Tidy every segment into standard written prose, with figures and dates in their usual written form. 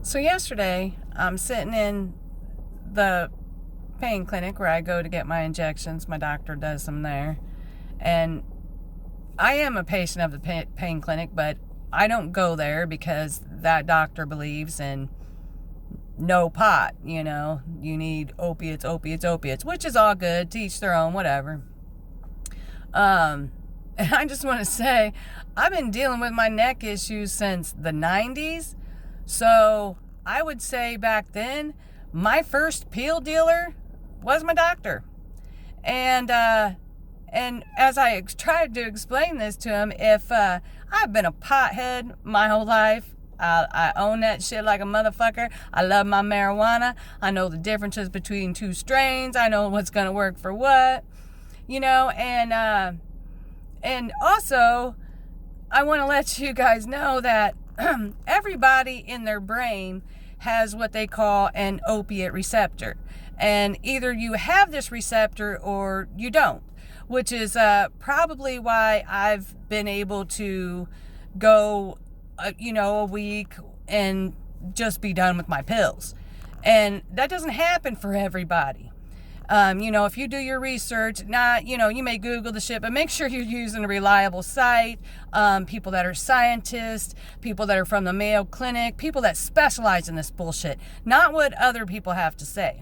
So yesterday, I'm sitting in the pain clinic where I go to get my injections. My doctor does them there. And I am a patient of the pain clinic, but I don't go there because that doctor believes in no pot. You know, you need opiates, which is all good. To each their own, whatever. And I just want to say, I've been dealing with my neck issues since the 90s. So I would say back then, my first pill dealer was my doctor. And as I tried to explain this to him, if I've been a pothead my whole life, I own that shit like a motherfucker. I love my marijuana. I know the differences between two strains. I know what's going to work for what, you know, and also I want to let you guys know that everybody in their brain has what they call an opiate receptor. And either you have this receptor or you don't, which is probably why I've been able to go, a week and just be done with my pills. And that doesn't happen for everybody. If you do your research, you may Google the shit, but make sure you're using a reliable site, people that are scientists, people that are from the Mayo Clinic, people that specialize in this bullshit, not what other people have to say.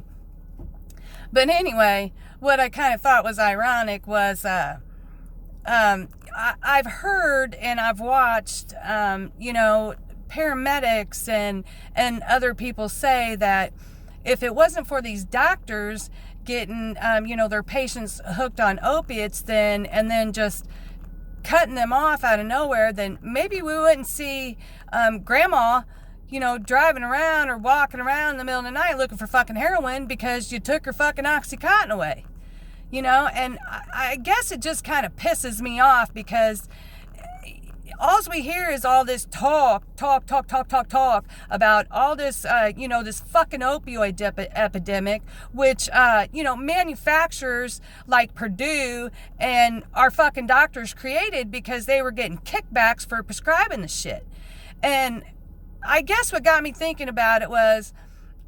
But anyway, what I kind of thought was ironic was, I've heard and I've watched, paramedics and other people say that if it wasn't for these doctors getting, their patients hooked on opiates and then just cutting them off out of nowhere, then maybe we wouldn't see grandma, driving around or walking around in the middle of the night looking for fucking heroin because you took her fucking Oxycontin away. And I guess it just kind of pisses me off because all we hear is all this talk about all this, this fucking opioid epidemic, which, manufacturers like Purdue and our fucking doctors created because they were getting kickbacks for prescribing the shit. And I guess what got me thinking about it was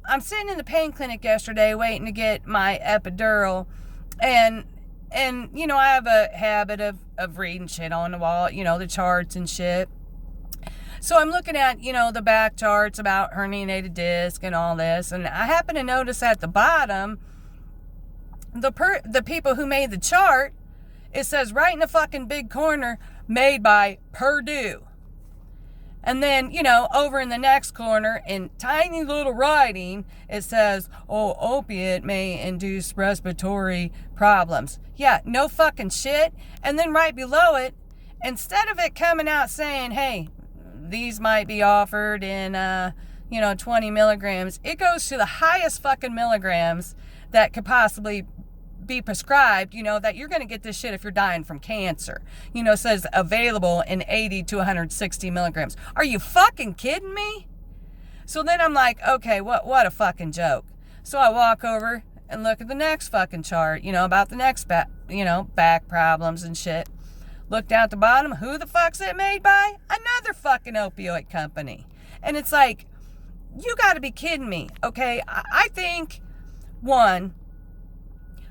I'm sitting in the pain clinic yesterday waiting to get my epidural, and I have a habit of reading shit on the wall, the charts and shit. So I'm looking at, the back charts about herniated disc and all this. And I happen to notice at the bottom, the people who made the chart, it says right in the fucking big corner, made by Purdue. And then, over in the next corner, in tiny little writing, it says, opiate may induce respiratory problems. Yeah, no fucking shit. And then right below it, instead of it coming out saying, hey, these might be offered in, 20 milligrams, it goes to the highest fucking milligrams that could possibly be prescribed, that you're going to get this shit if you're dying from cancer. It says available in 80 to 160 milligrams. Are you fucking kidding me? So then I'm like, okay, what a fucking joke. So I walk over and look at the next fucking chart, about the next back problems and shit. Look down at the bottom, who the fuck's it made by? Another fucking opioid company. And it's like, you gotta be kidding me, okay? I think, one,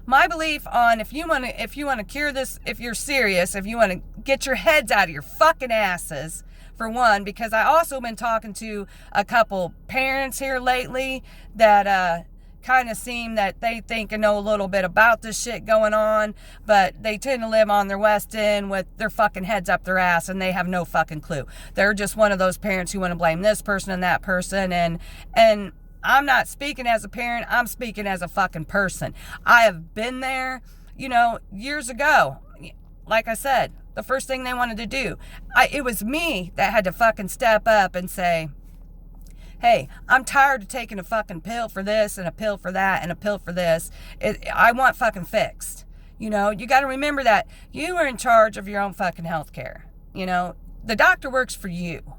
my belief on if you want to cure this, if you're serious, if you want to get your heads out of your fucking asses, for one, because I also been talking to a couple parents here lately that kind of seem that they think and know a little bit about this shit going on, but they tend to live on their West End with their fucking heads up their ass and they have no fucking clue. They're just one of those parents who want to blame this person and that person, and I'm not speaking as a parent, I'm speaking as a fucking person. I have been there, years ago. Like I said, the first thing they wanted to do, it was me that had to fucking step up and say, hey, I'm tired of taking a fucking pill for this and a pill for that and a pill for this. I want fucking fixed. You got to remember that you are in charge of your own fucking health care. The doctor works for you.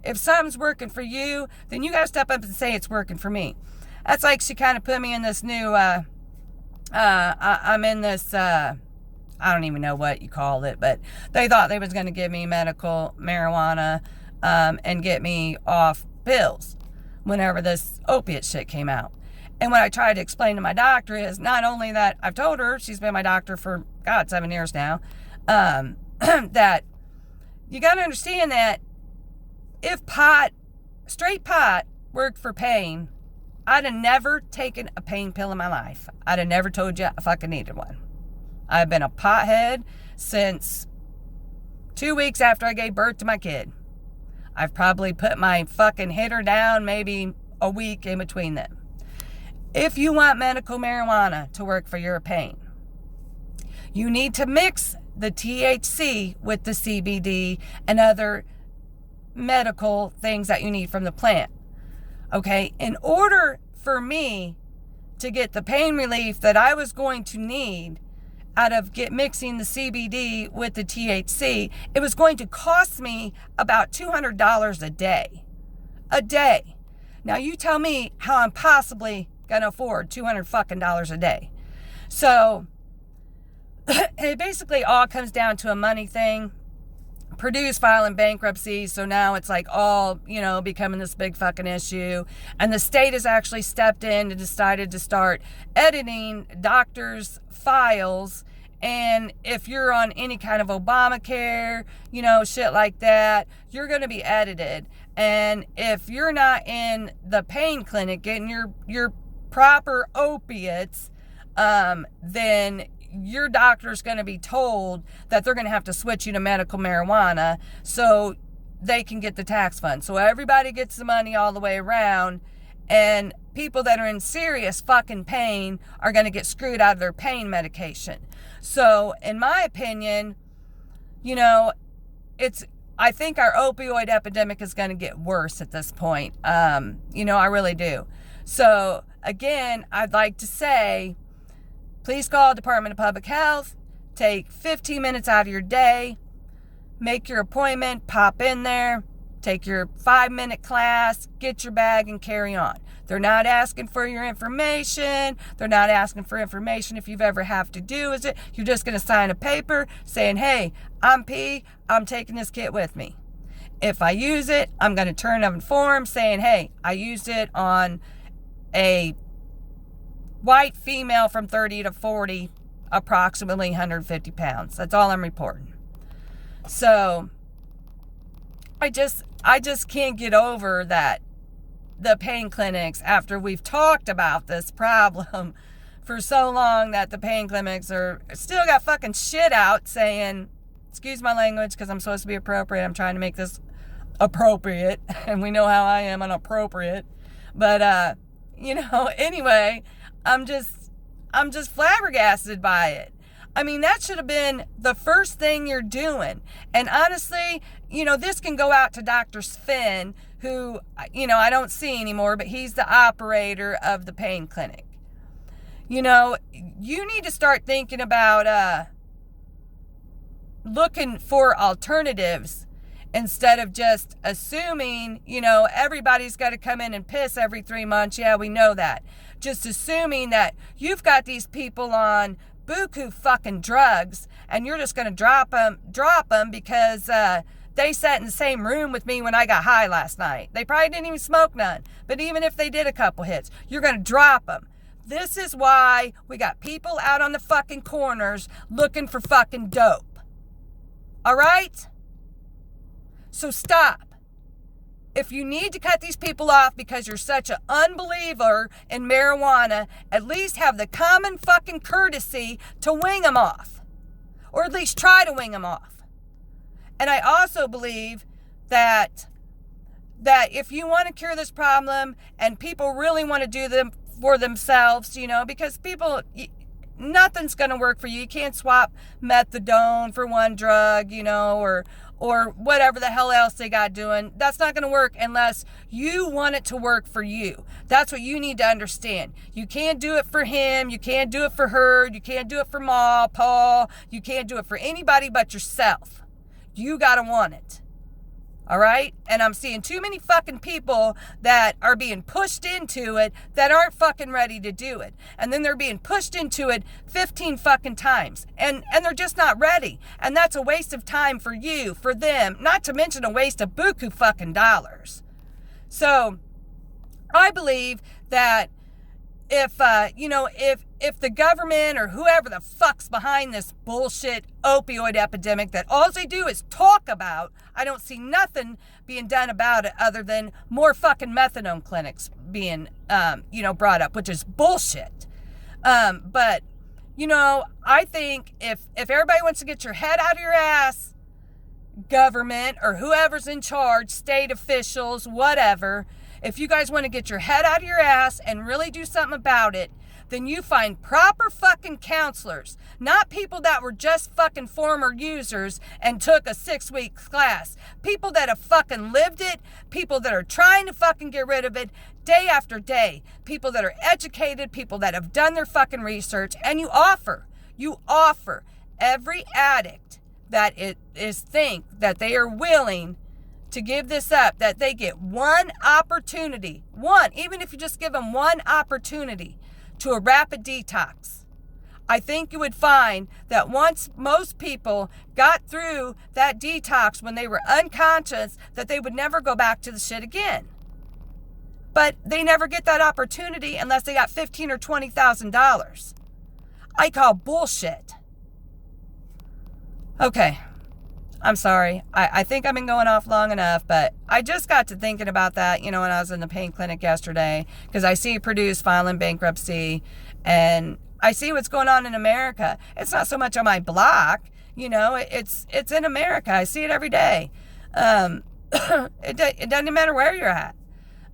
If something's working for you, then you got to step up and say it's working for me. That's like she kind of put me in this new, I'm in this, I don't even know what you call it, but they thought they was going to give me medical marijuana and get me off pills. whenever this opiate shit came out. And what I tried to explain to my doctor is not only that I've told her, she's been my doctor for, 7 years now, that you got to understand that if straight pot worked for pain, I'd have never taken a pain pill in my life. I'd have never told you I fucking needed one. I've been a pothead since 2 weeks after I gave birth to my kid. I've probably put my fucking hitter down maybe a week in between them. If you want medical marijuana to work for your pain, you need to mix the THC with the CBD and other medical things that you need from the plant. Okay, in order for me to get the pain relief that I was going to need out of mixing the CBD with the THC, it was going to cost me about $200 a day. A day. Now you tell me how I'm possibly going to afford $200 fucking dollars a day. So it basically all comes down to a money thing. Purdue's filing bankruptcy, so now it's like all, becoming this big fucking issue. And the state has actually stepped in and decided to start editing doctors' files. And if you're on any kind of Obamacare, shit like that, you're going to be edited. And if you're not in the pain clinic getting your proper opiates, then your doctor's going to be told that they're going to have to switch you to medical marijuana so they can get the tax fund. So everybody gets the money all the way around, and people that are in serious fucking pain are going to get screwed out of their pain medication. So in my opinion, I think our opioid epidemic is going to get worse at this point. I really do. So again, I'd like to say, please call Department of Public Health, take 15 minutes out of your day, make your appointment, pop in there, take your 5-minute class, get your bag, and carry on. They're not asking for your information. They're not asking for information if you've ever have to do is it. You're just going to sign a paper saying, hey, I'm P, I'm taking this kit with me. If I use it, I'm going to turn up a form saying, hey, I used it on a white female from 30 to 40, approximately 150 pounds. That's all I'm reporting. So I just can't get over that the pain clinics, after we've talked about this problem for so long, that the pain clinics are still got fucking shit out saying, excuse my language because I'm supposed to be appropriate. I'm trying to make this appropriate, and we know how I am inappropriate. But anyway, I'm just flabbergasted by it. I mean, that should have been the first thing you're doing. And honestly, this can go out to Dr. Sven, who, I don't see anymore, but he's the operator of the pain clinic. You need to start thinking about looking for alternatives instead of just assuming, everybody's got to come in and piss every 3 months. Yeah, we know that. Just assuming that you've got these people on buku fucking drugs and you're just going to drop them because they sat in the same room with me when I got high last night. They probably didn't even smoke none. But even if they did a couple hits, you're going to drop them. This is why we got people out on the fucking corners looking for fucking dope. All right? So stop. If you need to cut these people off because you're such an unbeliever in marijuana, at least have the common fucking courtesy to wing them off. Or at least try to wing them off. And I also believe that if you want to cure this problem and people really want to do them for themselves, because people, nothing's going to work for you. You can't swap methadone for one drug, or whatever the hell else they got doing. That's not going to work unless you want it to work for you. That's what you need to understand. You can't do it for him. You can't do it for her. You can't do it for Ma, Paul. You can't do it for anybody but yourself. You got to want it. All right? And I'm seeing too many fucking people that are being pushed into it that aren't fucking ready to do it. And then they're being pushed into it 15 fucking times. And they're just not ready. And that's a waste of time for you, for them, not to mention a waste of buku fucking dollars. So I believe that if the government or whoever the fuck's behind this bullshit opioid epidemic that all they do is talk about, I don't see nothing being done about it other than more fucking methadone clinics being, brought up, which is bullshit. But, I think if everybody wants to get your head out of your ass, government or whoever's in charge, state officials, whatever, if you guys want to get your head out of your ass and really do something about it, then you find proper fucking counselors, not people that were just fucking former users and took a 6-week class. People that have fucking lived it, people that are trying to fucking get rid of it day after day, people that are educated, people that have done their fucking research, and you offer every addict that it is think that they are willing to give this up, that they get one opportunity, even if you just give them one opportunity to a rapid detox. I think you would find that once most people got through that detox when they were unconscious, that they would never go back to the shit again. But they never get that opportunity unless they got $15,000 or $20,000. I call bullshit. Okay. I'm sorry. I think I've been going off long enough, but I just got to thinking about that, when I was in the pain clinic yesterday, because I see Purdue's filing bankruptcy, and I see what's going on in America. It's not so much on my block, it's in America. I see it every day. It doesn't matter where you're at.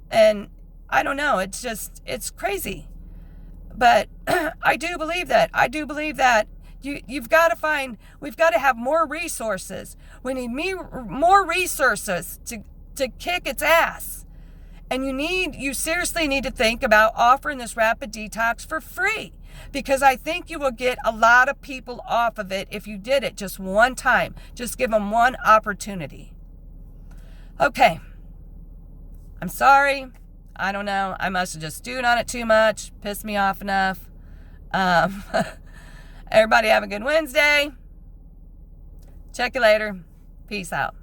And I don't know. It's crazy. But I do believe that. We've got to have more resources. We need more resources to kick its ass. And you seriously need to think about offering this rapid detox for free, because I think you will get a lot of people off of it if you did it just one time. Just give them one opportunity. Okay. I'm sorry. I don't know. I must have just stewed on it too much. Pissed me off enough. Everybody have a good Wednesday. Check you later. Peace out.